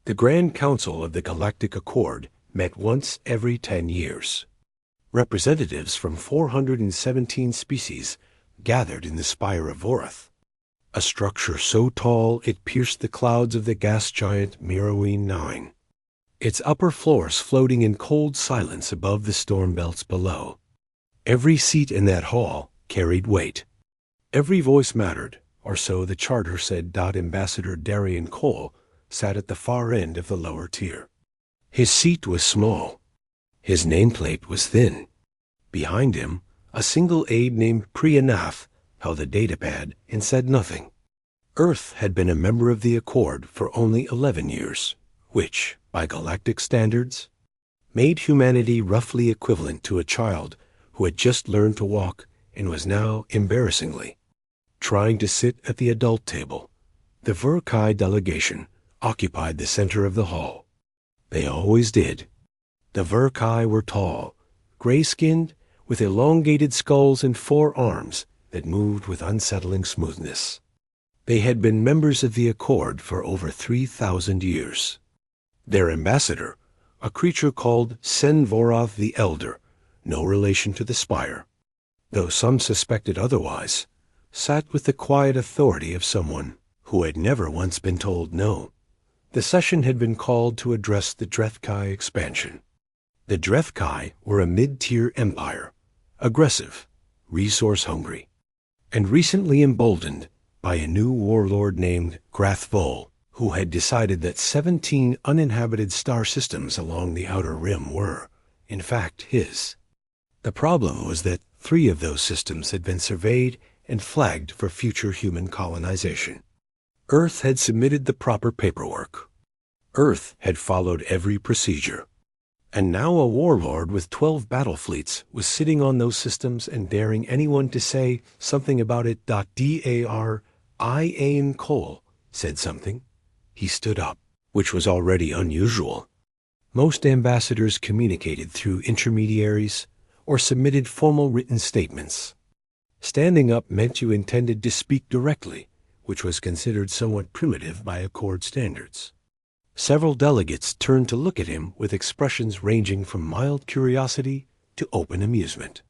The Grand Council of the Galactic Accord met once every 10 years. Representatives from 417 species gathered in the spire of Vorath, a structure so tall it pierced the clouds of the gas giant Miroween 9, its upper floors floating in cold silence above the storm belts below. Every seat in that hall carried weight. Every voice mattered, or so the charter said. Ambassador Darian Cole sat at the far end of the lower tier. His seat was small. His nameplate was thin. Behind him, a single aide named Priyanath held a datapad and said nothing. Earth had been a member of the Accord for only 11 years, which, by galactic standards, made humanity roughly equivalent to a child who had just learned to walk and was now, embarrassingly, trying to sit at the adult table. The Verkai delegation occupied the center of the hall. They always did. The Verkai were tall, gray-skinned, with elongated skulls and 4 arms that moved with unsettling smoothness. They had been members of the Accord for over 3,000 years. Their ambassador, a creature called Sen-Vorath the Elder, no relation to the Spire, though some suspected otherwise, sat with the quiet authority of someone who had never once been told no. The session had been called to address the Drethkai expansion. The Drethkai were a mid-tier empire, aggressive, resource-hungry, and recently emboldened by a new warlord named Grathvol, who had decided that 17 uninhabited star systems along the outer rim were, in fact, his. The problem was that 3 of those systems had been surveyed and flagged for future human colonization. Earth had submitted the proper paperwork. Earth had followed every procedure. And now a warlord with 12 battle fleets was sitting on those systems and daring anyone to say something about it. Darian Cole said something. He stood up, which was already unusual. Most ambassadors communicated through intermediaries or submitted formal written statements. Standing up meant you intended to speak directly, which was considered somewhat primitive by Accord standards. Several delegates turned to look at him with expressions ranging from mild curiosity to open amusement.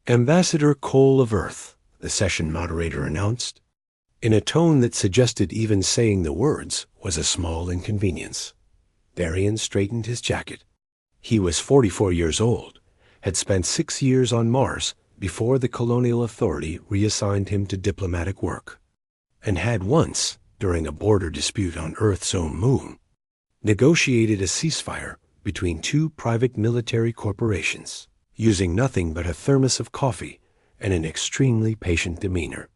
"Ambassador Cole of Earth," the session moderator announced, in a tone that suggested even saying the words was a small inconvenience. Darian straightened his jacket. He was 44 years old, had spent 6 years on Mars before the Colonial Authority reassigned him to diplomatic work, and had once, during a border dispute on Earth's own moon, negotiated a ceasefire between 2 private military corporations, using nothing but a thermos of coffee and an extremely patient demeanor.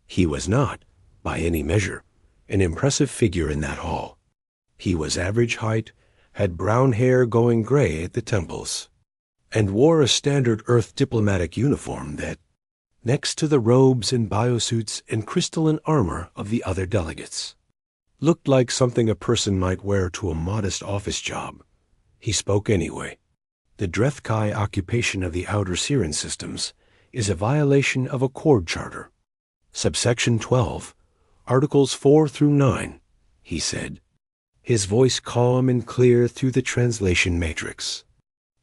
He was not, by any measure, an impressive figure in that hall. He was average height, had brown hair going gray at the temples, and wore a standard Earth diplomatic uniform that, next to the robes and biosuits and crystalline armor of the other delegates, looked like something a person might wear to a modest office job. He spoke anyway. The Drethkai occupation of the outer Siren systems is a violation of Accord Charter. Subsection 12, Articles 4 through 9, he said, his voice calm and clear through the translation matrix.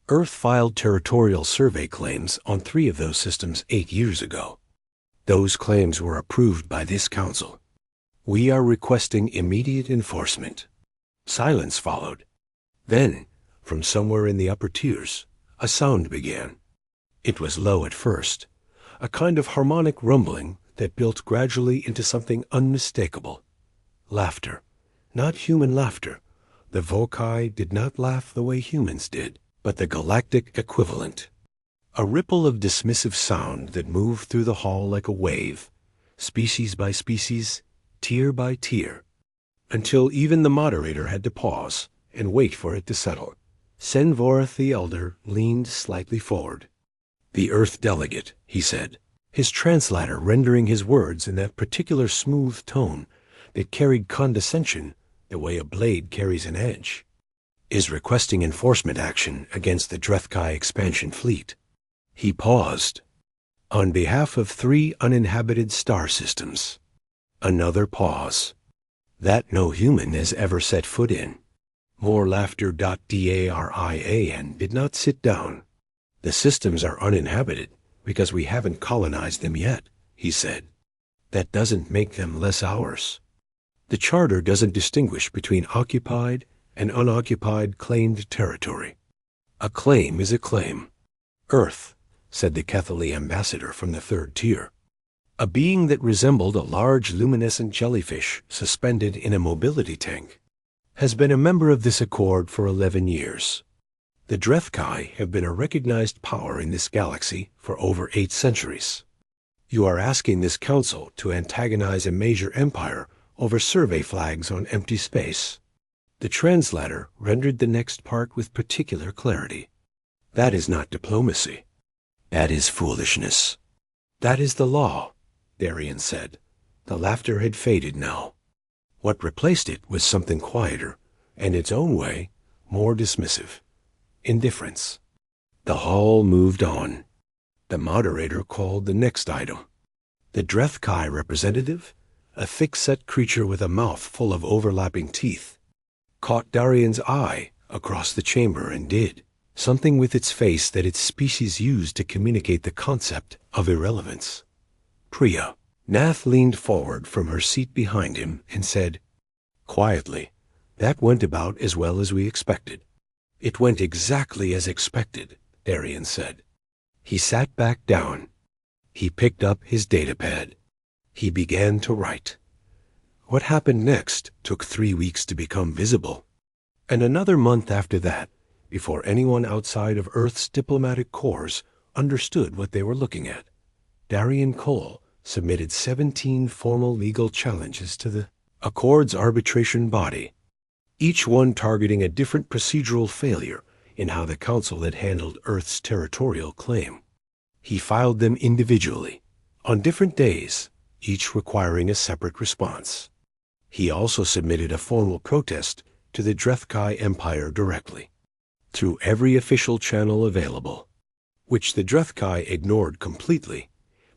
Earth filed territorial survey claims on 3 of those systems 8 years ago. Those claims were approved by this council. We are requesting immediate enforcement. Silence followed. Then, from somewhere in the upper tiers, a sound began. It was low at first, a kind of harmonic rumbling that built gradually into something unmistakable. Laughter. Not human laughter. The Vokai did not laugh the way humans did, but the galactic equivalent. A ripple of dismissive sound that moved through the hall like a wave, species by species, tier by tier, until even the moderator had to pause and wait for it to settle. Sen-Vorath the Elder leaned slightly forward. "The Earth delegate," he said, his translator rendering his words in that particular smooth tone that carried condescension the way a blade carries an edge, "is requesting enforcement action against the Drethkai expansion fleet." He paused. "On behalf of 3 uninhabited star systems." Another pause. That no human has ever set foot in. More laughter. Darian did not sit down. The systems are uninhabited because we haven't colonized them yet, he said. That doesn't make them less ours. The Charter doesn't distinguish between occupied and unoccupied claimed territory. A claim is a claim. Earth, said the Catholic ambassador from the third tier. A being that resembled a large luminescent jellyfish suspended in a mobility tank, has been a member of this accord for 11 years. The Drethkai have been a recognized power in this galaxy for over 8 centuries. You are asking this council to antagonize a major empire over survey flags on empty space. The translator rendered the next part with particular clarity. That is not diplomacy. That is foolishness. That is the law, Darian said. The laughter had faded now. What replaced it was something quieter, and its own way, more dismissive. Indifference. The hall moved on. The moderator called the next item. The Drethkai representative, a thick-set creature with a mouth full of overlapping teeth, caught Darian's eye across the chamber and did something with its face that its species used to communicate the concept of irrelevance. Priya. Nath leaned forward from her seat behind him and said, quietly, that went about as well as we expected. It went exactly as expected, Darian said. He sat back down. He picked up his datapad. He began to write. What happened next took 3 weeks to become visible, and another month after that before anyone outside of Earth's diplomatic corps understood what they were looking at. Darian Cole submitted 17 formal legal challenges to the Accord's arbitration body, each one targeting a different procedural failure in how the Council had handled Earth's territorial claim. He filed them individually, on different days, each requiring a separate response. He also submitted a formal protest to the Drethkai Empire directly, through every official channel available, which the Drethkai ignored completely,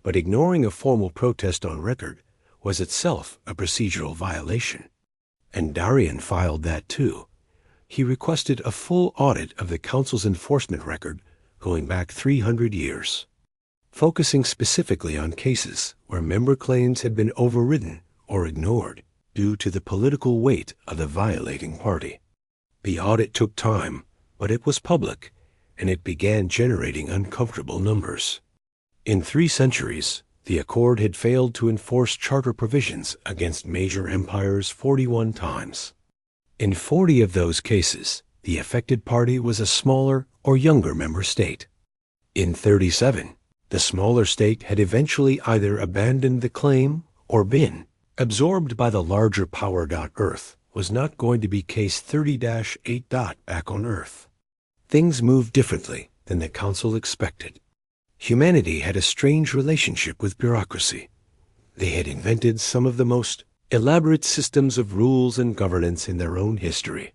but ignoring a formal protest on record was itself a procedural violation. And Darian filed that too. He requested a full audit of the Council's enforcement record going back 300 years, focusing specifically on cases where member claims had been overridden or ignored due to the political weight of the violating party. The audit took time, but it was public, and it began generating uncomfortable numbers. In 3 centuries, the Accord had failed to enforce charter provisions against major empires 41 times. In 40 of those cases, the affected party was a smaller or younger member state. In 37, the smaller state had eventually either abandoned the claim or been absorbed by the larger power. Earth was not going to be case 30-8. Back on Earth, things moved differently than the Council expected. Humanity had a strange relationship with bureaucracy. They had invented some of the most elaborate systems of rules and governance in their own history,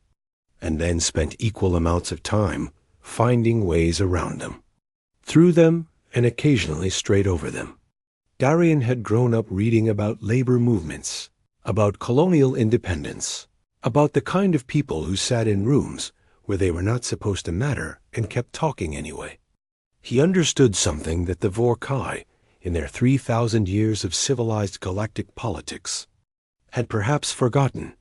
and then spent equal amounts of time finding ways around them, through them, and occasionally straight over them. Darian had grown up reading about labor movements, about colonial independence, about the kind of people who sat in rooms where they were not supposed to matter and kept talking anyway. He understood something that the Vorkai, in their 3,000 years of civilized galactic politics, had perhaps forgotten.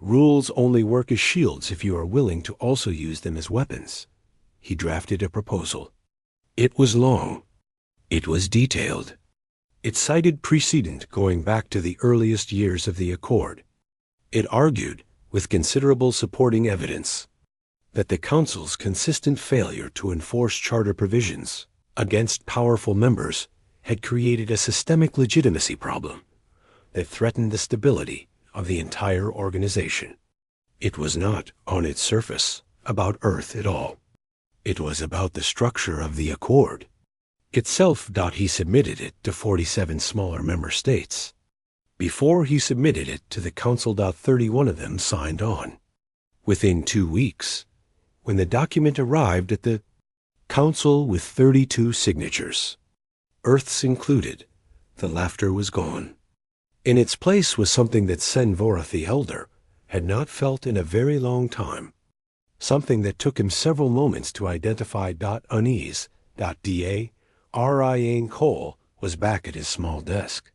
Rules only work as shields if you are willing to also use them as weapons. He drafted a proposal. It was long. It was detailed. It cited precedent going back to the earliest years of the Accord. It argued, with considerable supporting evidence, that the Council's consistent failure to enforce charter provisions against powerful members had created a systemic legitimacy problem that threatened the stability of the entire organization. It was not, on its surface, about Earth at all. It was about the structure of the Accord itself. He submitted it to 47 smaller member states. Before he submitted it to the Council, 31 of them signed on. Within 2 weeks, when the document arrived at the Council with 32 signatures, Earth's included, the laughter was gone. In its place was something that Sen Vorath the Elder had not felt in a very long time. something that took him several moments to identify. Unease. Ryan Cole was back at his small desk,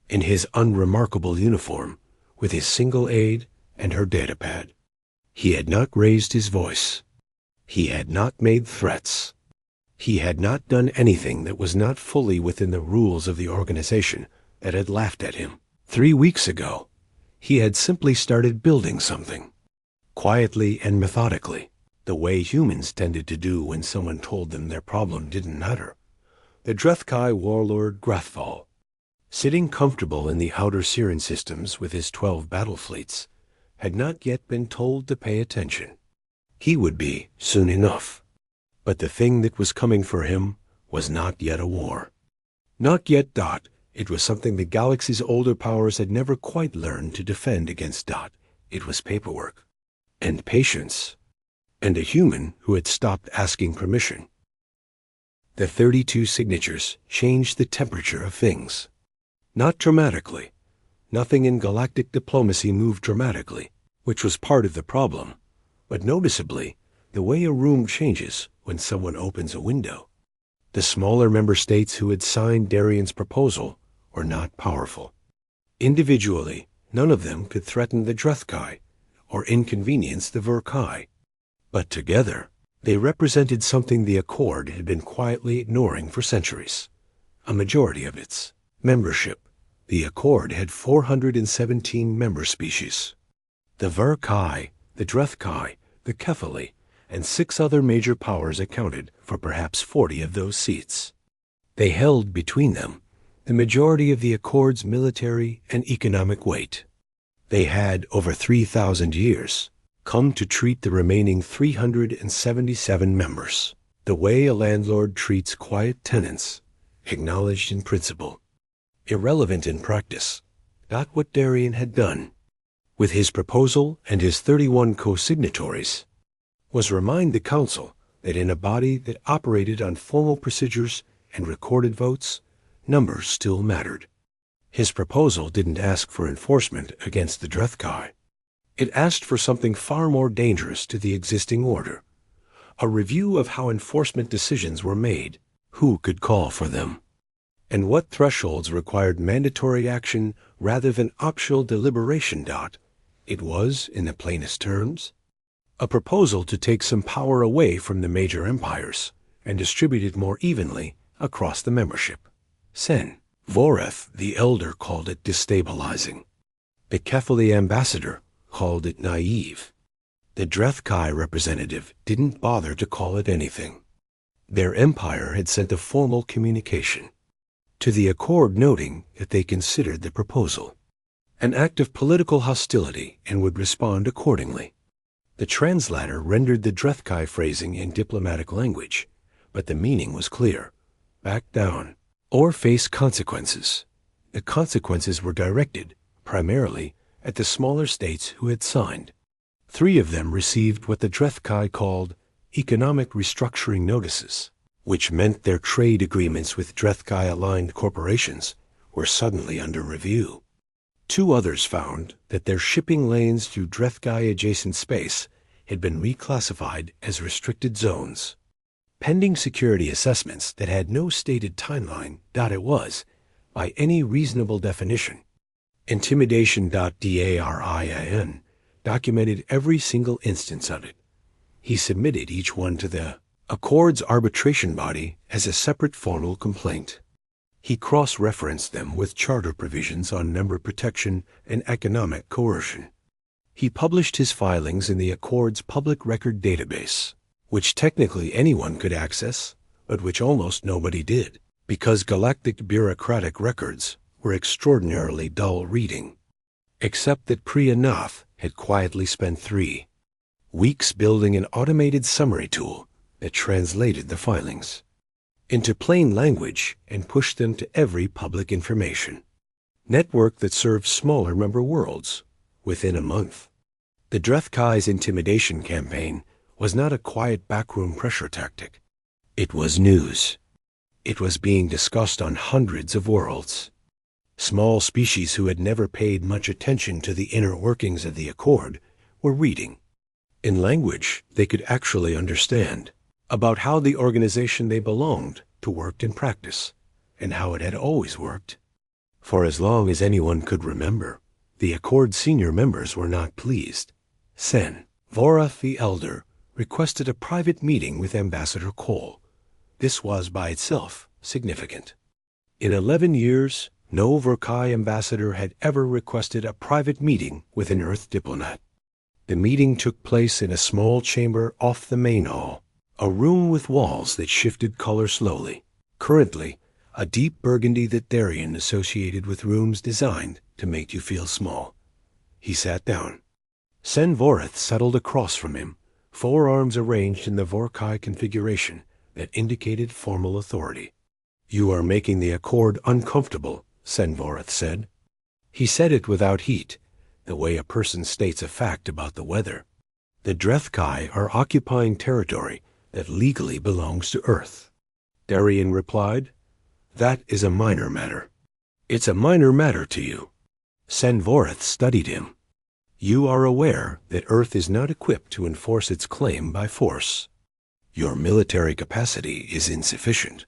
in his unremarkable uniform, with his single aide and her datapad. He had not raised his voice. He had not made threats. He had not done anything that was not fully within the rules of the organization that had laughed at him. 3 weeks ago, he had simply started building something, quietly and methodically, the way humans tended to do when someone told them their problem didn't matter. The Drethkai warlord Grathval, sitting comfortable in the outer Siren systems with his 12 battle fleets, had not yet been told to pay attention. He would be, soon enough. But the thing that was coming for him was not yet a war. Not yet. It was something the galaxy's older powers had never quite learned to defend against. It was paperwork. And patience. And a human who had stopped asking permission. The 32 signatures changed the temperature of things. Not dramatically. Nothing in galactic diplomacy moved dramatically, which was part of the problem, but noticeably, the way a room changes when someone opens a window. The smaller member states who had signed Darian's proposal were not powerful. Individually, none of them could threaten the Drethkai or inconvenience the Verkai. But together, they represented something the Accord had been quietly ignoring for centuries. A majority of its membership. The Accord had 417 member species. The Verkai, the Drethkai, the Kephali, and 6 other major powers accounted for perhaps 40 of those seats. They held between them the majority of the Accord's military and economic weight. They had, over 3,000 years, come to treat the remaining 377 members the way a landlord treats quiet tenants, acknowledged in principle, irrelevant in practice. Not what Darian had done, with his proposal and his 31 co-signatories, was remind the Council that in a body that operated on formal procedures and recorded votes, numbers still mattered. His proposal didn't ask for enforcement against the Drethkai. It asked for something far more dangerous to the existing order, a review of how enforcement decisions were made, who could call for them, and what thresholds required mandatory action rather than optional deliberation. It was, in the plainest terms, a proposal to take some power away from the major empires and distribute it more evenly across the membership. Sen Voreth the Elder called it destabilizing. The Kephali ambassador called it naive. The Drethkai representative didn't bother to call it anything. Their empire had sent a formal communication to the Accord noting that they considered the proposal an act of political hostility and would respond accordingly. The translator rendered the Drethkai phrasing in diplomatic language, but the meaning was clear. Back down, or face consequences. The consequences were directed, primarily, at the smaller states who had signed. 3 of them received what the Drethkai called economic restructuring notices, which meant their trade agreements with Drethkai-aligned corporations were suddenly under review. 2 others found that their shipping lanes through Drethkai-adjacent space had been reclassified as restricted zones, pending security assessments that had no stated timeline. It was, by any reasonable definition. Intimidation. Darian documented every single instance of it. He submitted each one to the Accord's arbitration body as a separate formal complaint. He cross-referenced them with charter provisions on member protection and economic coercion. He published his filings in the Accord's public record database, which technically anyone could access, but which almost nobody did, because galactic bureaucratic records were extraordinarily dull reading. Except that Priya Nath had quietly spent 3 weeks building an automated summary tool that translated the filings into plain language and pushed them to every public information network that served smaller member worlds within a month. The Drethkai's intimidation campaign was not a quiet backroom pressure tactic. It was news. It was being discussed on hundreds of worlds. Small species who had never paid much attention to the inner workings of the Accord were reading. in language they could actually understand, about how the organization they belonged to worked in practice, and how it had always worked. For as long as anyone could remember, the Accord senior members were not pleased. Sen Vorath the Elder requested a private meeting with Ambassador Cole. This was by itself significant. In 11 years, no Vorkai ambassador had ever requested a private meeting with an Earth diplomat. The meeting took place in a small chamber off the main hall, a room with walls that shifted color slowly, currently a deep burgundy that Darien associated with rooms designed to make you feel small. He sat down. Sen Vorath settled across from him, forearms arranged in the Vorkai configuration that indicated formal authority. "You are making the Accord uncomfortable," Sen Vorath said. He said it without heat, the way a person states a fact about the weather. "The Drethkai are occupying territory that legally belongs to Earth." Darien replied, "That is a minor matter." "It's a minor matter to you." Sen Vorath studied him. "You are aware that Earth is not equipped to enforce its claim by force. Your military capacity is insufficient.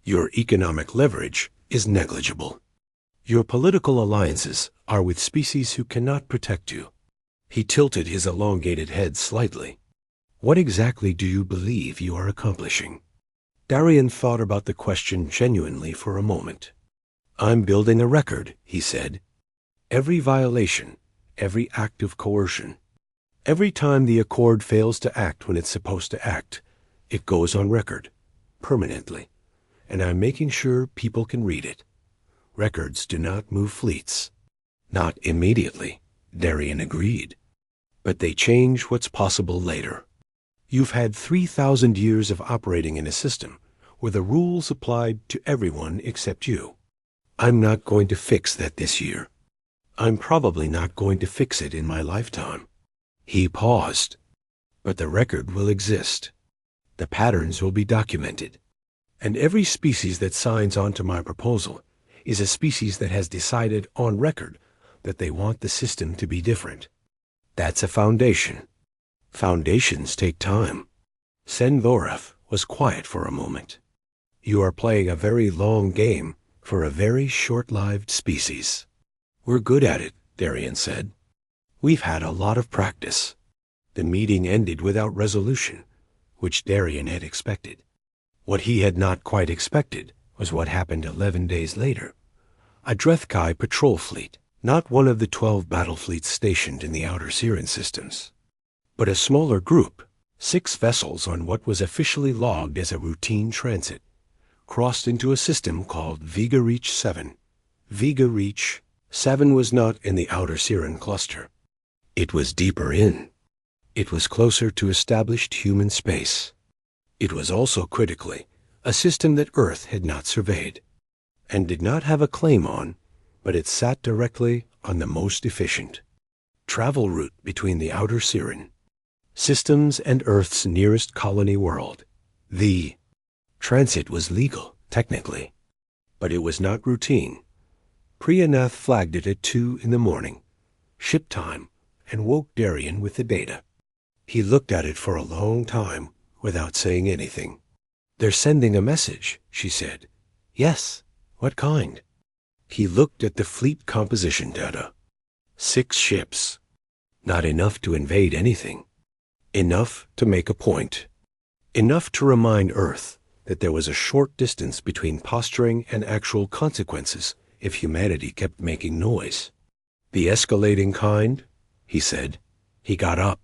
Your economic leverage is negligible. Your political alliances are with species who cannot protect you." He tilted his elongated head slightly. "What exactly do you believe you are accomplishing?" Darien thought about the question genuinely for a moment. "I'm building a record," he said. "Every violation, every act of coercion, every time the Accord fails to act when it's supposed to act, it goes on record, permanently, and I'm making sure people can read it. Records do not move fleets." "Not immediately," Darien agreed. "But they change what's possible later. You've had 3,000 years of operating in a system where the rules applied to everyone except you. I'm not going to fix that this year. I'm probably not going to fix it in my lifetime." He paused. "But the record will exist. The patterns will be documented. And every species that signs on to my proposal is a species that has decided on record that they want the system to be different. That's a foundation. Foundations take time." Sen Vorath was quiet for a moment. "You are playing a very long game for a very short-lived species." "We're good at it," Darien said. "We've had a lot of practice." The meeting ended without resolution, which Darien had expected. What he had not quite expected was what happened 11 days later. A Drethkai patrol fleet, not one of the 12 battle fleets stationed in the outer Siren systems, but a smaller group, 6 vessels on what was officially logged as a routine transit, crossed into a system called Vega Reach 7. Vega Reach 7 was not in the outer Siren cluster. It was deeper in. It was closer to established human space. It was also, critically, a system that Earth had not surveyed, and did not have a claim on, but it sat directly on the most efficient travel route between the outer Siren systems and Earth's nearest colony world. The transit was legal, technically, but it was not routine. Priyanath flagged it at 2 in the morning, ship time, and woke Darien with the data. He looked at it for a long time without saying anything. "They're sending a message," she said. "Yes. What kind?" He looked at the fleet composition data. 6 ships. Not enough to invade anything. Enough to make a point. Enough to remind Earth that there was a short distance between posturing and actual consequences if humanity kept making noise. "The escalating kind," he said. He got up,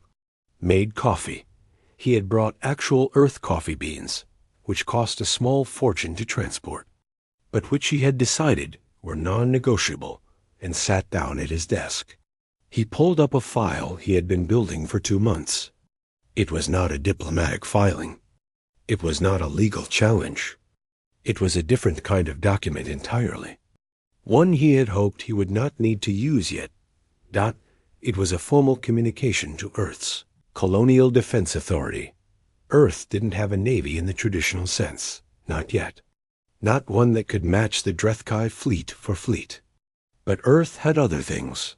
made coffee. He had brought actual Earth coffee beans, which cost a small fortune to transport, but which he had decided were non-negotiable, and sat down at his desk. He pulled up a file he had been building for 2 months. It was not a diplomatic filing. It was not a legal challenge. It was a different kind of document entirely. One he had hoped he would not need to use yet. It was a formal communication to Earth's Colonial Defense Authority. Earth didn't have a navy in the traditional sense. Not yet. Not one that could match the Drethkai fleet for fleet. But Earth had other things.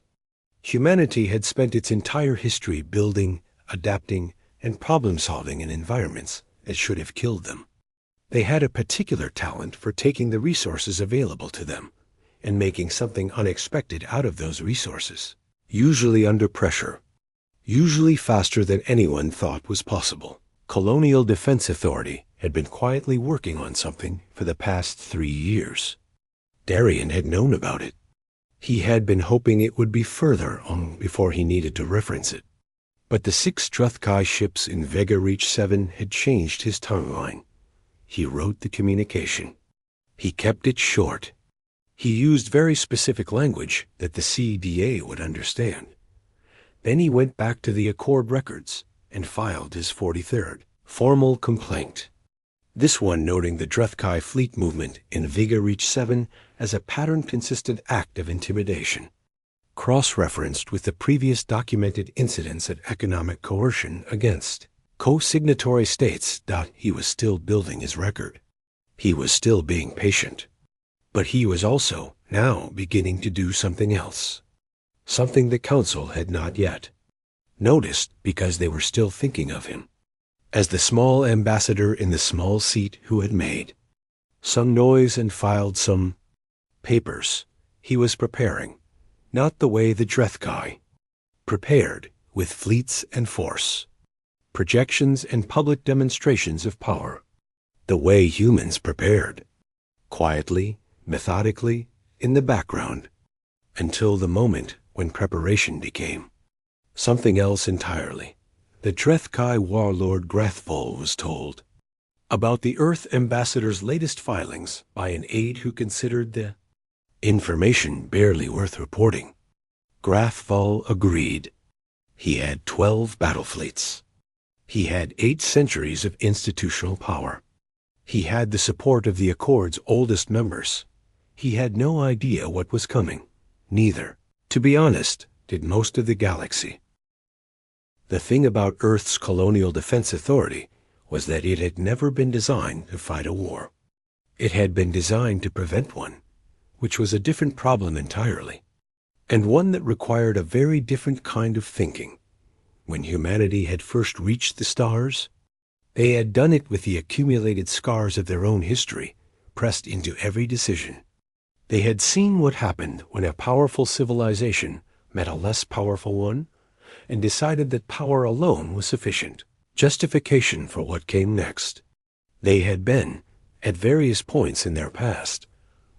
Humanity had spent its entire history building adapting, and problem-solving in environments that should have killed them. They had a particular talent for taking the resources available to them and making something unexpected out of those resources, usually under pressure, usually faster than anyone thought was possible. Colonial Defense Authority had been quietly working on something for the past 3 years. Darien had known about it. He had been hoping it would be further on before he needed to reference it. But the 6 Druthkai ships in Vega Reach 7 had changed his timeline. He wrote the communication. He kept it short. He used very specific language that the CDA would understand. Then he went back to the Accord records and filed his 43rd formal complaint. This one noting the Druthkai fleet movement in Vega Reach 7 as a pattern-consistent act of intimidation, cross-referenced with the previous documented incidents of economic coercion against co-signatory states. He was still building his record. He was still being patient. But he was also now beginning to do something else. Something the Council had not yet noticed because they were still thinking of him as the small ambassador in the small seat who had made some noise and filed some papers. He was preparing, not the way the Druthkai prepared, with fleets and force, projections and public demonstrations of power, the way humans prepared, quietly, methodically, in the background, until the moment when preparation became something else entirely. The Druthkai warlord Grathvol was told about the Earth ambassador's latest filings by an aide who considered the information barely worth reporting. Grathvol agreed. He had 12 battle fleets. He had 8 centuries of institutional power. He had the support of the Accord's oldest members. He had no idea what was coming. Neither, to be honest, did most of the galaxy. The thing about Earth's Colonial Defense Authority was that it had never been designed to fight a war. It had been designed to prevent one, which was a different problem entirely, and one that required a very different kind of thinking. When humanity had first reached the stars, they had done it with the accumulated scars of their own history pressed into every decision. They had seen what happened when a powerful civilization met a less powerful one, and decided that power alone was sufficient justification for what came next. They had been, at various points in their past,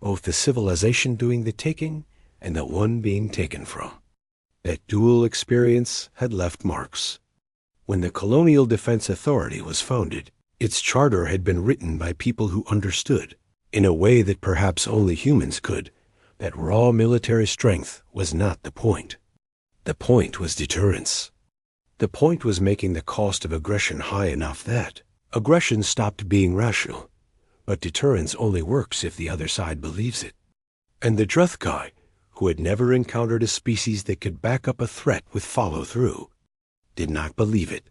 both the civilization doing the taking and the one being taken from. That dual experience had left marks. When the Colonial Defense Authority was founded, its charter had been written by people who understood, in a way that perhaps only humans could, that raw military strength was not the point. The point was deterrence. The point was making the cost of aggression high enough that aggression stopped being rational, but deterrence only works if the other side believes it. And the Druthkai, who had never encountered a species that could back up a threat with follow-through, did not believe it.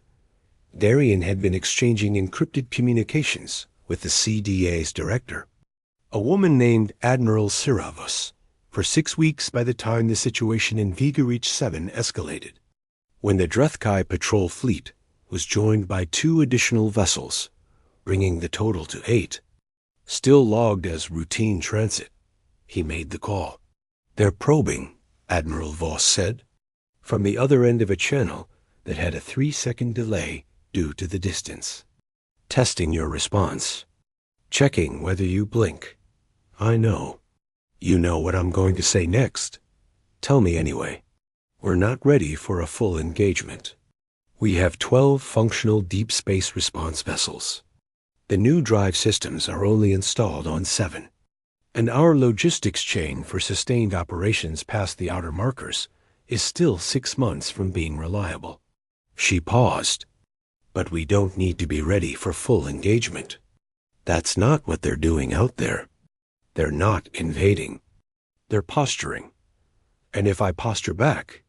Darien had been exchanging encrypted communications with the CDA's director, a woman named Admiral Siravus, for 6 weeks by the time the situation in Vega Reach 7 escalated, when the Druthkai patrol fleet was joined by 2 additional vessels, bringing the total to 8, still logged as routine transit. He made the call. "They're probing," Admiral Voss said, from the other end of a channel that had a 3-second delay due to the distance. "Testing your response. Checking whether you blink. I know. You know what I'm going to say next. Tell me anyway. We're not ready for a full engagement. We have 12 functional deep space response vessels. The new drive systems are only installed on 7. And our logistics chain for sustained operations past the outer markers is still 6 months from being reliable." She paused. "But we don't need to be ready for full engagement. That's not what they're doing out there. They're not invading. They're posturing. And if I posture back,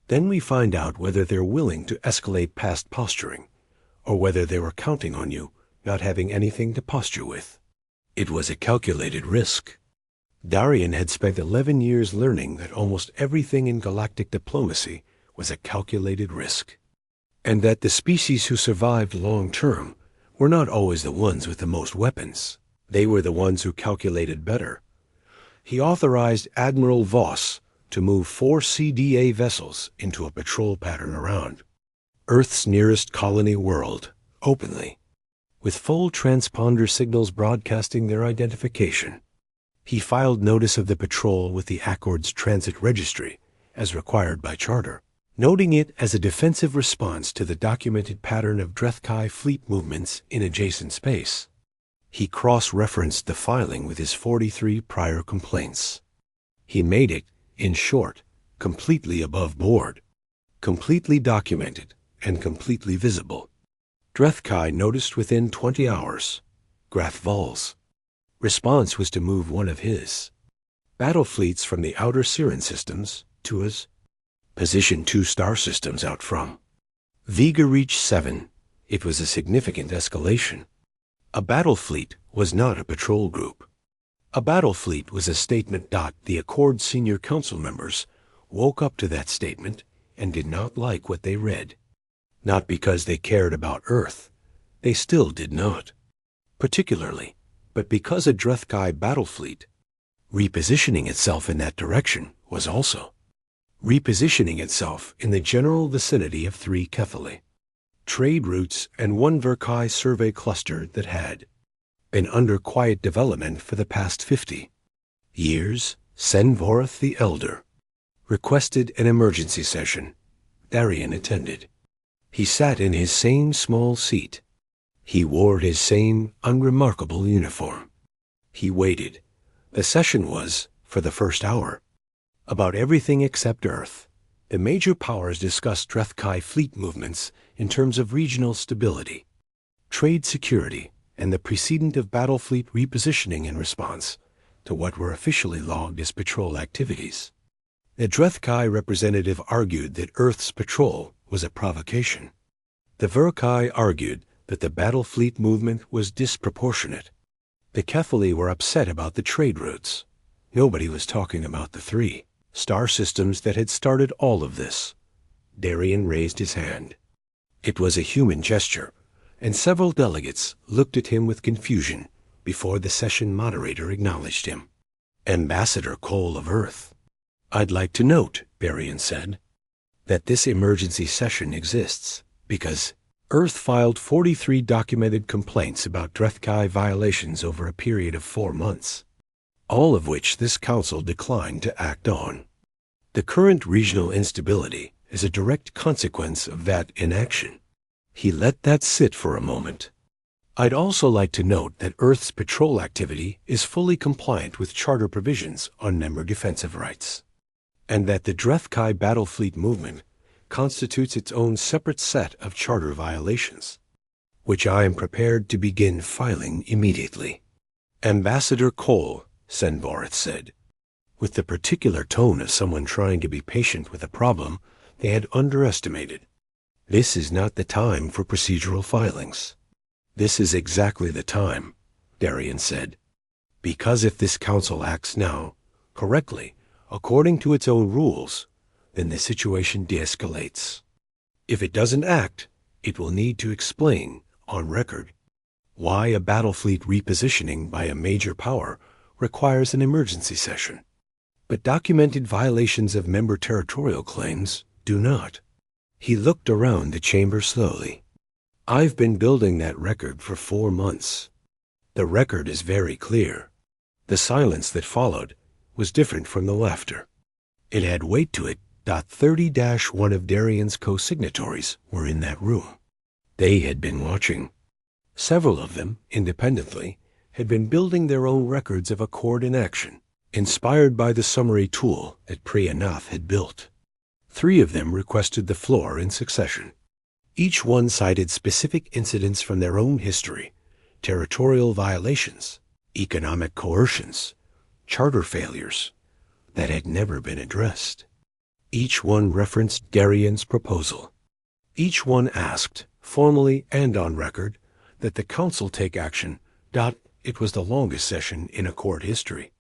then we find out whether they're willing to escalate past posturing, or whether they were counting on you not having anything to posture with." It was a calculated risk. Darien had spent 11 years learning that almost everything in galactic diplomacy was a calculated risk. and that the species who survived long-term were not always the ones with the most weapons. They were the ones who calculated better. He authorized Admiral Voss to move 4 CDA vessels into a patrol pattern around Earth's nearest colony world, openly, with full transponder signals broadcasting their identification. He filed notice of the patrol with the Accord's Transit Registry, as required by charter, noting it as a defensive response to the documented pattern of Drethkai fleet movements in adjacent space. He cross-referenced the filing with his 43 prior complaints. He made it, in short, completely above board, completely documented, and completely visible. Drethkai noticed within 20 hours. Graf Vol's response was to move one of his battle fleets from the outer Siren systems to his Position 2 star systems out from Vega Reach 7. It was a significant escalation. A battle fleet was not a patrol group. A battle fleet was a statement. The Accord senior council members woke up to that statement and did not like what they read. Not because they cared about Earth. They still did not. Particularly, but because a Drethkai battle fleet, repositioning itself in that direction, was also repositioning itself in the general vicinity of 3 Kephali trade routes and 1 Verkai survey cluster that had been under quiet development for the past 50 years. Senvorth the Elder requested an emergency session. Darien attended. He sat in his same small seat. He wore his same unremarkable uniform. He waited. The session was, for the first hour, about everything except Earth. The major powers discussed Drethkai fleet movements in terms of regional stability, trade security, and the precedent of battle fleet repositioning in response to what were officially logged as patrol activities. The Drethkai representative argued that Earth's patrol was a provocation. The Verkai argued that the battle fleet movement was disproportionate. The Kephali were upset about the trade routes. Nobody was talking about the 3 star systems that had started all of this. Darien raised his hand. It was a human gesture, and several delegates looked at him with confusion before the session moderator acknowledged him. Ambassador Cole of Earth. I'd like to note, Darien said, that this emergency session exists because Earth filed 43 documented complaints about Drethkai violations over a period of 4 months, all of which this council declined to act on. The current regional instability is a direct consequence of that inaction. He let that sit for a moment. I'd also like to note that Earth's patrol activity is fully compliant with charter provisions on member defensive rights, and that the Drethkai battle fleet movement constitutes its own separate set of charter violations, which I am prepared to begin filing immediately. Ambassador Cole, Senvorth said, with the particular tone of someone trying to be patient with a problem they had underestimated. This is not the time for procedural filings. This is exactly the time, Darien said, because if this council acts now, correctly, according to its own rules, then the situation de-escalates. If it doesn't act, it will need to explain, on record, why a battle fleet repositioning by a major power requires an emergency session. But documented violations of member territorial claims do not. He looked around the chamber slowly. I've been building that record for 4 months. The record is very clear. The silence that followed was different from the laughter. It had weight to it. 30-1 of Darien's co-signatories were in that room. They had been watching. Several of them, independently, had been building their own records of Accord in action, inspired by the summary tool that Priyanath had built. 3 of them requested the floor in succession. Each one cited specific incidents from their own history, territorial violations, economic coercions, charter failures that had never been addressed. Each one referenced Darien's proposal. Each one asked, formally and on record, that the council take action. It was the longest session in Accord history.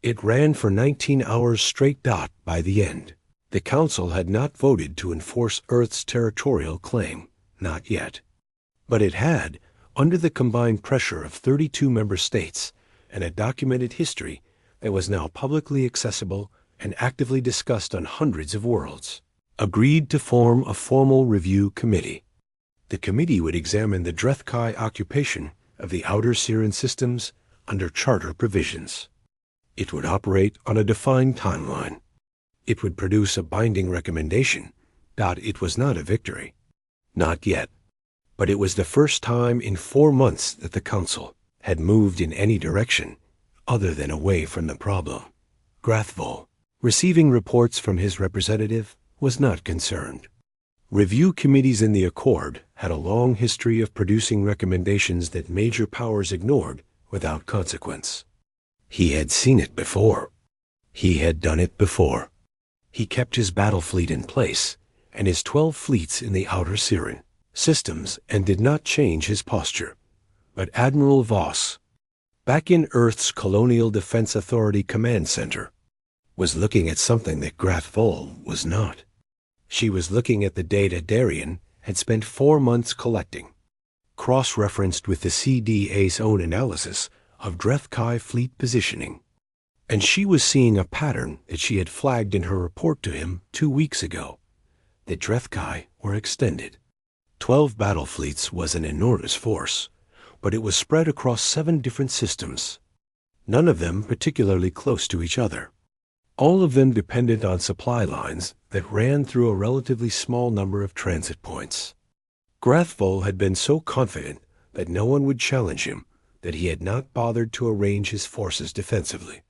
It ran for 19 hours straight. By the end, The Council had not voted to enforce Earth's territorial claim, not yet. But it had, under the combined pressure of 32 member states and a documented history that was now publicly accessible and actively discussed on hundreds of worlds, agreed to form a formal review committee. The committee would examine the Drethkai occupation of the outer Siren systems under charter provisions. It would operate on a defined timeline. It would produce a binding recommendation. It was not a victory. Not yet. But it was the first time in 4 months that the Council had moved in any direction other than away from the problem. Grathvol, receiving reports from his representative, was not concerned. Review committees in the Accord had a long history of producing recommendations that major powers ignored without consequence. He had seen it before. He had done it before. He kept his battle fleet in place and his 12 fleets in the outer Siren systems and did not change his posture. But Admiral Voss, back in Earth's Colonial Defense Authority Command Center, was looking at something that Grathvol was not. She was looking at the data Darien had spent 4 months collecting, cross-referenced with the CDA's own analysis of Drethkai fleet positioning. And she was seeing a pattern that she had flagged in her report to him 2 weeks ago. The Drethkai were extended. 12 battle fleets was an enormous force, but it was spread across 7 different systems, none of them particularly close to each other. All of them dependent on supply lines that ran through a relatively small number of transit points. Grathvol had been so confident that no one would challenge him that he had not bothered to arrange his forces defensively.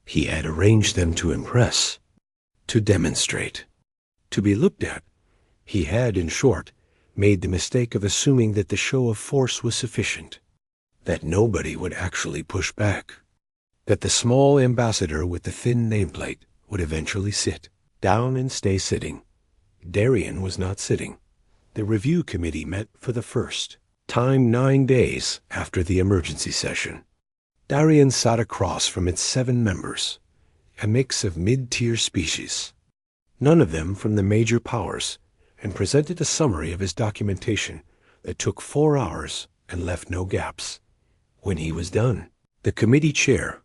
He had arranged them to impress, to demonstrate, to be looked at. He had, in short, made the mistake of assuming that the show of force was sufficient, that nobody would actually push back, that the small ambassador with the thin nameplate would eventually sit down and stay sitting. Darien was not sitting. The review committee met for the first time 9 days after the emergency session. Darien sat across from its 7 members, a mix of mid-tier species, none of them from the major powers, and presented a summary of his documentation that took 4 hours and left no gaps. When he was done, the committee chair,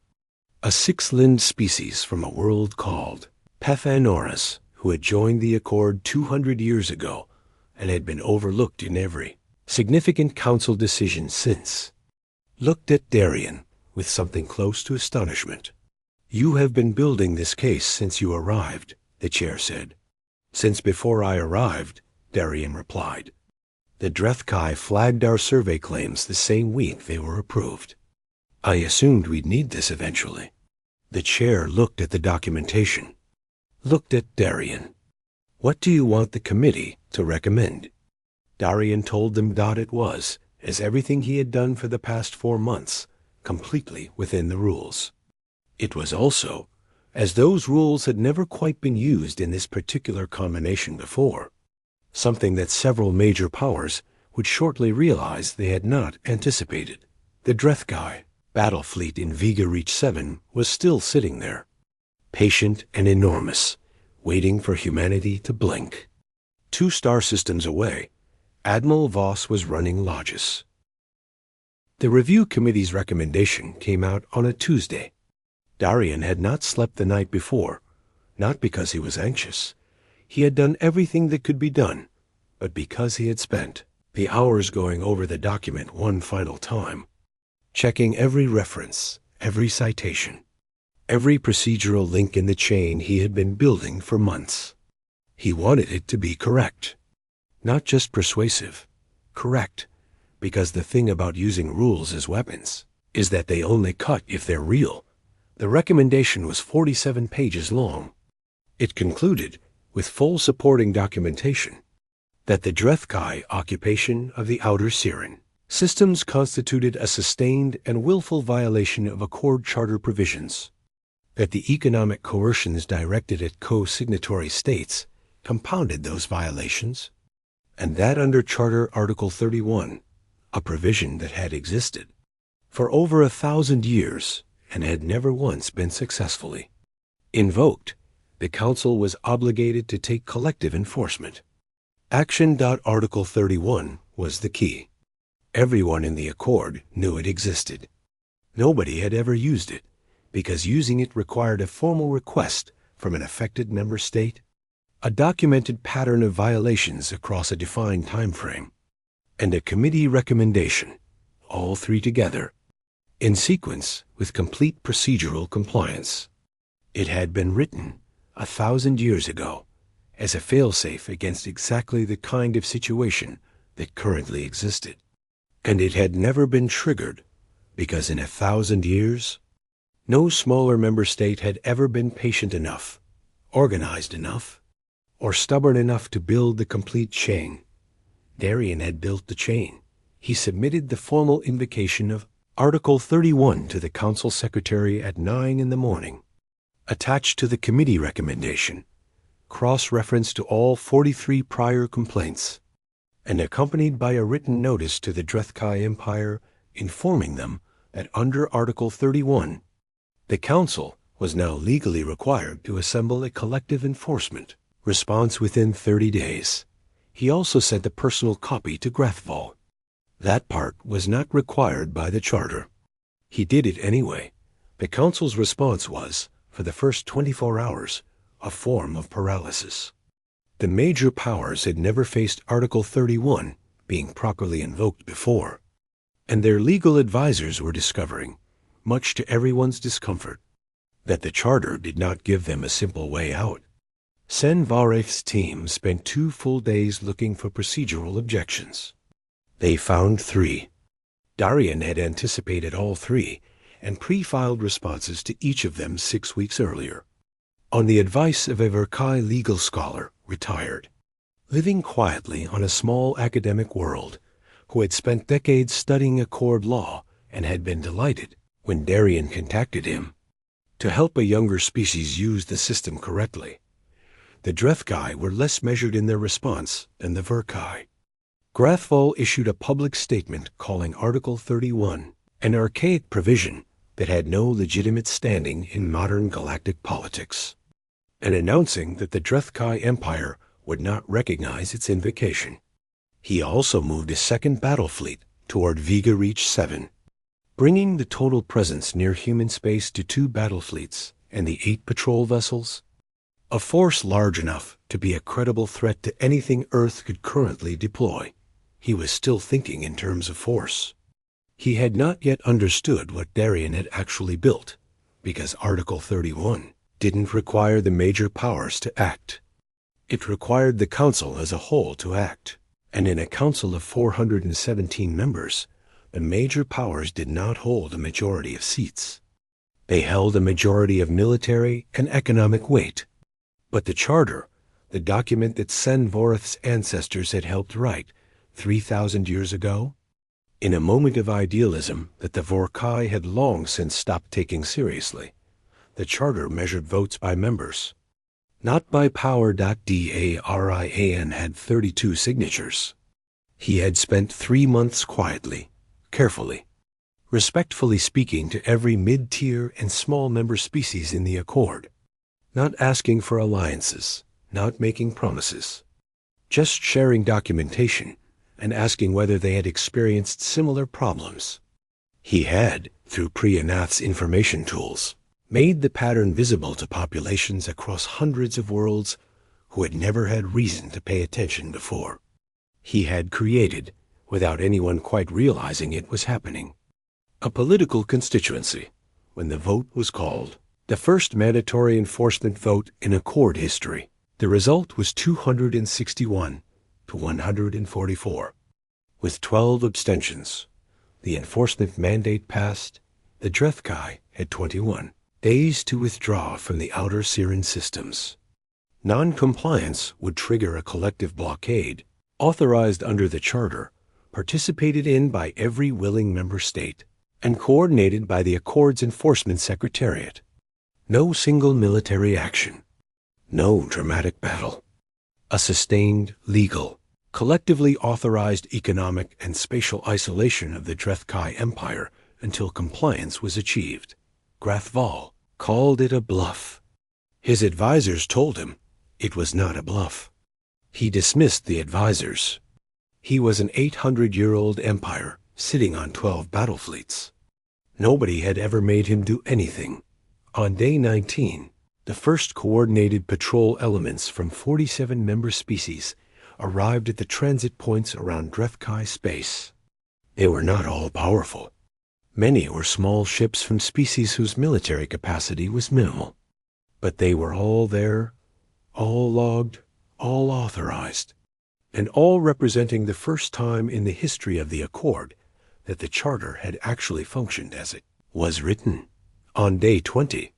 a 6-limbed species from a world called Pethanoras, who had joined the Accord 200 years ago and had been overlooked in every significant council decision since, looked at Darien with something close to astonishment. "You have been building this case since you arrived," the chair said. "Since before I arrived," Darien replied. "The Drethkai flagged our survey claims the same week they were approved. I assumed we'd need this eventually." The chair looked at the documentation, looked at Darien. "What do you want the committee to recommend?" Darien told them it was, as everything he had done for the past 4 months, completely within the rules. It was also, as those rules had never quite been used in this particular combination before, something that several major powers would shortly realize they had not anticipated. The Drethkai battle fleet in Vega Reach 7 was still sitting there, patient and enormous, waiting for humanity to blink. 2 star systems away, Admiral Voss was running Logis. The review committee's recommendation came out on a Tuesday. Darien had not slept the night before, not because he was anxious. He had done everything that could be done, but because he had spent the hours going over the document one final time, checking every reference, every citation, every procedural link in the chain he had been building for months. He wanted it to be correct, not just persuasive, correct, because the thing about using rules as weapons is that they only cut if they're real. The recommendation was 47 pages long. It concluded, with full supporting documentation, that the Drethkai occupation of the outer Siren systems constituted a sustained and willful violation of Accord Charter provisions, that the economic coercions directed at co-signatory states compounded those violations, and that under Charter Article 31, a provision that had existed for over 1,000 years and had never once been successfully invoked, the Council was obligated to take collective enforcement. Action. Article 31 was the key. Everyone in the Accord knew it existed. Nobody had ever used it, because using it required a formal request from an affected member state, a documented pattern of violations across a defined time frame, and a committee recommendation, all three together, in sequence with complete procedural compliance. It had been written 1,000 years ago as a failsafe against exactly the kind of situation that currently existed. And it had never been triggered because in 1,000 years, no smaller member state had ever been patient enough, organized enough, or stubborn enough to build the complete chain. Darien had built the chain. He submitted the formal invocation of Article 31 to the Council Secretary at 9 in the morning. Attached to the committee recommendation, cross-reference to all 43 prior complaints, and accompanied by a written notice to the Drethkai Empire informing them that under Article 31, the Council was now legally required to assemble a collective enforcement response within 30 days. He also sent a personal copy to Grathval. That part was not required by the Charter. He did it anyway. The Council's response was, for the first 24 hours, a form of paralysis. The major powers had never faced Article 31 being properly invoked before, and their legal advisors were discovering, much to everyone's discomfort, that the Charter did not give them a simple way out. Sen Vareth's team spent 2 full days looking for procedural objections. They found 3. Darien had anticipated all 3 and pre-filed responses to each of them 6 weeks earlier. On the advice of a Verkai legal scholar, retired, living quietly on a small academic world, who had spent decades studying Accord law and had been delighted when Darien contacted him to help a younger species use the system correctly. The Drethkai were less measured in their response than the Verkai. Grathval issued a public statement calling Article 31 an archaic provision that had no legitimate standing in modern galactic politics, and announcing that the Drethkai Empire would not recognize its invocation. He also moved a second battle fleet toward Vega Reach 7, bringing the total presence near human space to 2 battle fleets and the 8 patrol vessels, a force large enough to be a credible threat to anything Earth could currently deploy. He was still thinking in terms of force. He had not yet understood what Darien had actually built, because Article 31 didn't require the major powers to act. It required the Council as a whole to act, and in a Council of 417 members, the major powers did not hold a majority of seats. They held a majority of military and economic weight. But the Charter, the document that Sen Voreth's ancestors had helped write 3,000 years ago, in a moment of idealism that the Vorkai had long since stopped taking seriously, the Charter measured votes by members, not by power. Darian had 32 signatures. He had spent 3 months quietly, carefully, respectfully speaking to every mid-tier and small member species in the Accord, not asking for alliances, not making promises, just sharing documentation and asking whether they had experienced similar problems. He had, through Priyanath's information tools, made the pattern visible to populations across hundreds of worlds who had never had reason to pay attention before. He had created, without anyone quite realizing it was happening, a political constituency when the vote was called, the first mandatory enforcement vote in Accord history. The result was 261 to 144. With 12 abstentions, the enforcement mandate passed. The Drethkai had 21 days to withdraw from the outer Siren systems. Non-compliance would trigger a collective blockade, authorized under the Charter, participated in by every willing member state, and coordinated by the Accord's Enforcement Secretariat. No single military action. No dramatic battle. A sustained, legal, collectively authorized economic and spatial isolation of the Drethkai Empire until compliance was achieved. Grathval called it a bluff. His advisors told him it was not a bluff. He dismissed the advisors. He was an 800-year-old empire sitting on 12 battle fleets. Nobody had ever made him do anything. On day 19, the first coordinated patrol elements from 47 member species arrived at the transit points around Drethkai space. They were not all powerful. Many were small ships from species whose military capacity was minimal. But they were all there, all logged, all authorized, and all representing the first time in the history of the Accord that the Charter had actually functioned as it was written. On day 20,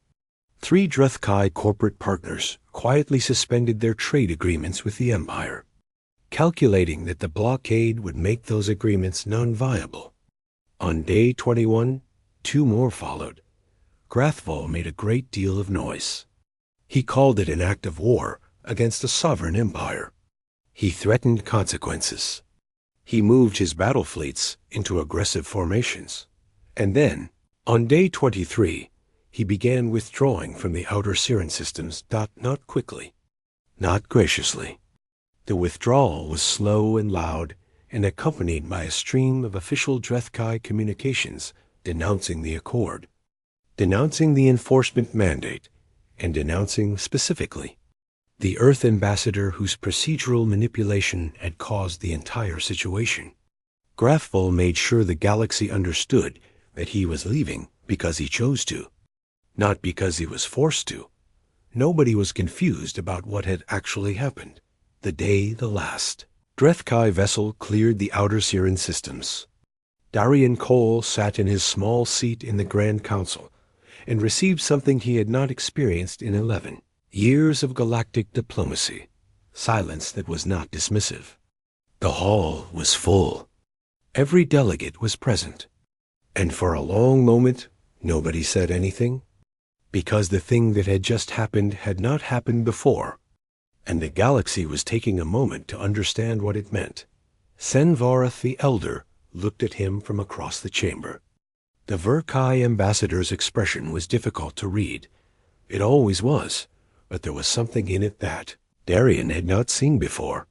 3 Drethkai corporate partners quietly suspended their trade agreements with the Empire, calculating that the blockade would make those agreements non-viable. On day 21, 2 more followed. Grathvoll made a great deal of noise. He called it an act of war against a sovereign empire. He threatened consequences. He moved his battle fleets into aggressive formations. And then, on day 23, he began withdrawing from the outer Siren systems, not quickly, not graciously. The withdrawal was slow and loud and accompanied by a stream of official Drethkai communications denouncing the Accord, denouncing the enforcement mandate, and denouncing specifically the Earth ambassador whose procedural manipulation had caused the entire situation. Grathvoll made sure the galaxy understood that he was leaving because he chose to, not because he was forced to. Nobody was confused about what had actually happened. The day the last Drethkai vessel cleared the outer Siren systems. Darian Cole sat in his small seat in the Grand Council and received something he had not experienced in 11 years of galactic diplomacy, silence that was not dismissive. The hall was full. Every delegate was present. And for a long moment, nobody said anything, because the thing that had just happened had not happened before, and the galaxy was taking a moment to understand what it meant. Senvarath the Elder looked at him from across the chamber. The Verkai ambassador's expression was difficult to read. It always was, but there was something in it that Darian had not seen before.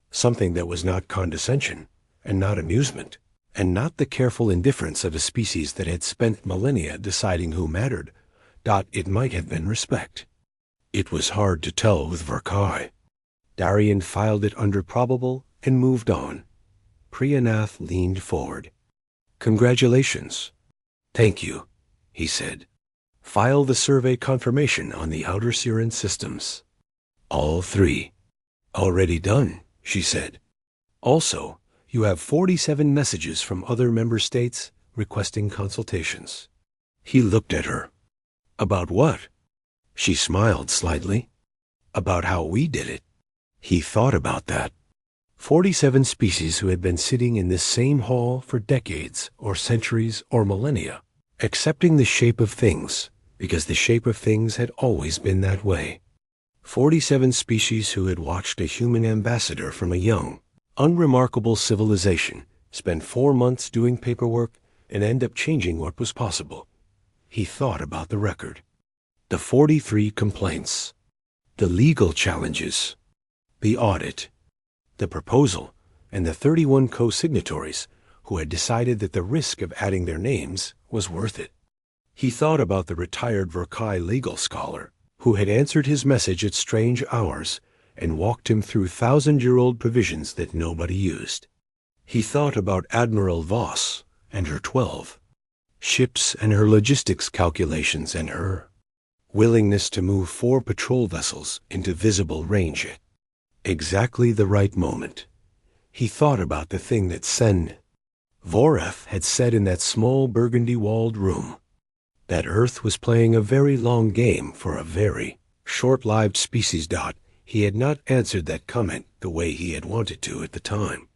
Something that was not condescension, and not amusement, and not the careful indifference of a species that had spent millennia deciding who mattered. It might have been respect. It was hard to tell with Verkai. Darian filed it under probable and moved on. Priyanath leaned forward. "Congratulations." "Thank you," he said. "File the survey confirmation on the outer Siren systems." "All 3. "Already done," she said. "Also, you have 47 messages from other member states requesting consultations." He looked at her. "About what?" She smiled slightly. "About how we did it." He thought about that. 47 species who had been sitting in this same hall for decades or centuries or millennia, accepting the shape of things because the shape of things had always been that way. 47 species who had watched a human ambassador from a young, unremarkable civilization spend 4 months doing paperwork and end up changing what was possible. He thought about the record. The 43 complaints, the legal challenges, the audit, the proposal, and the 31 co-signatories who had decided that the risk of adding their names was worth it. He thought about the retired Verkai legal scholar who had answered his message at strange hours and walked him through 1,000-year-old provisions that nobody used. He thought about Admiral Voss and her 12 ships and her logistics calculations and her willingness to move 4 patrol vessels into visible range at exactly the right moment. He thought about the thing that Sen Voreth had said in that small burgundy-walled room, that Earth was playing a very long game for a very short-lived species. He had not answered that comment the way he had wanted to at the time.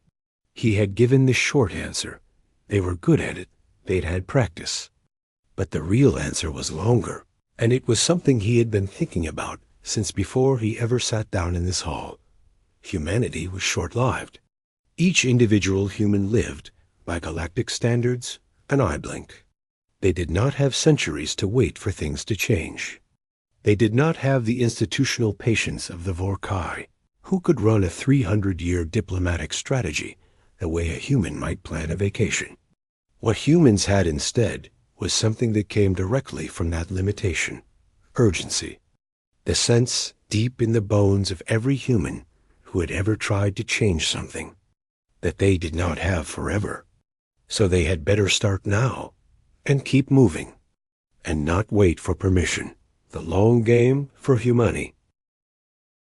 He had given the short answer. They were good at it. They'd had practice. But the real answer was longer, and it was something he had been thinking about since before he ever sat down in this hall. Humanity was short-lived. Each individual human lived, by galactic standards, an eye blink. They did not have centuries to wait for things to change. They did not have the institutional patience of the Vorkai, who could run a 300-year diplomatic strategy the way a human might plan a vacation. What humans had instead was something that came directly from that limitation: urgency. The sense deep in the bones of every human who had ever tried to change something that they did not have forever. So they had better start now and keep moving and not wait for permission. The long game for humanity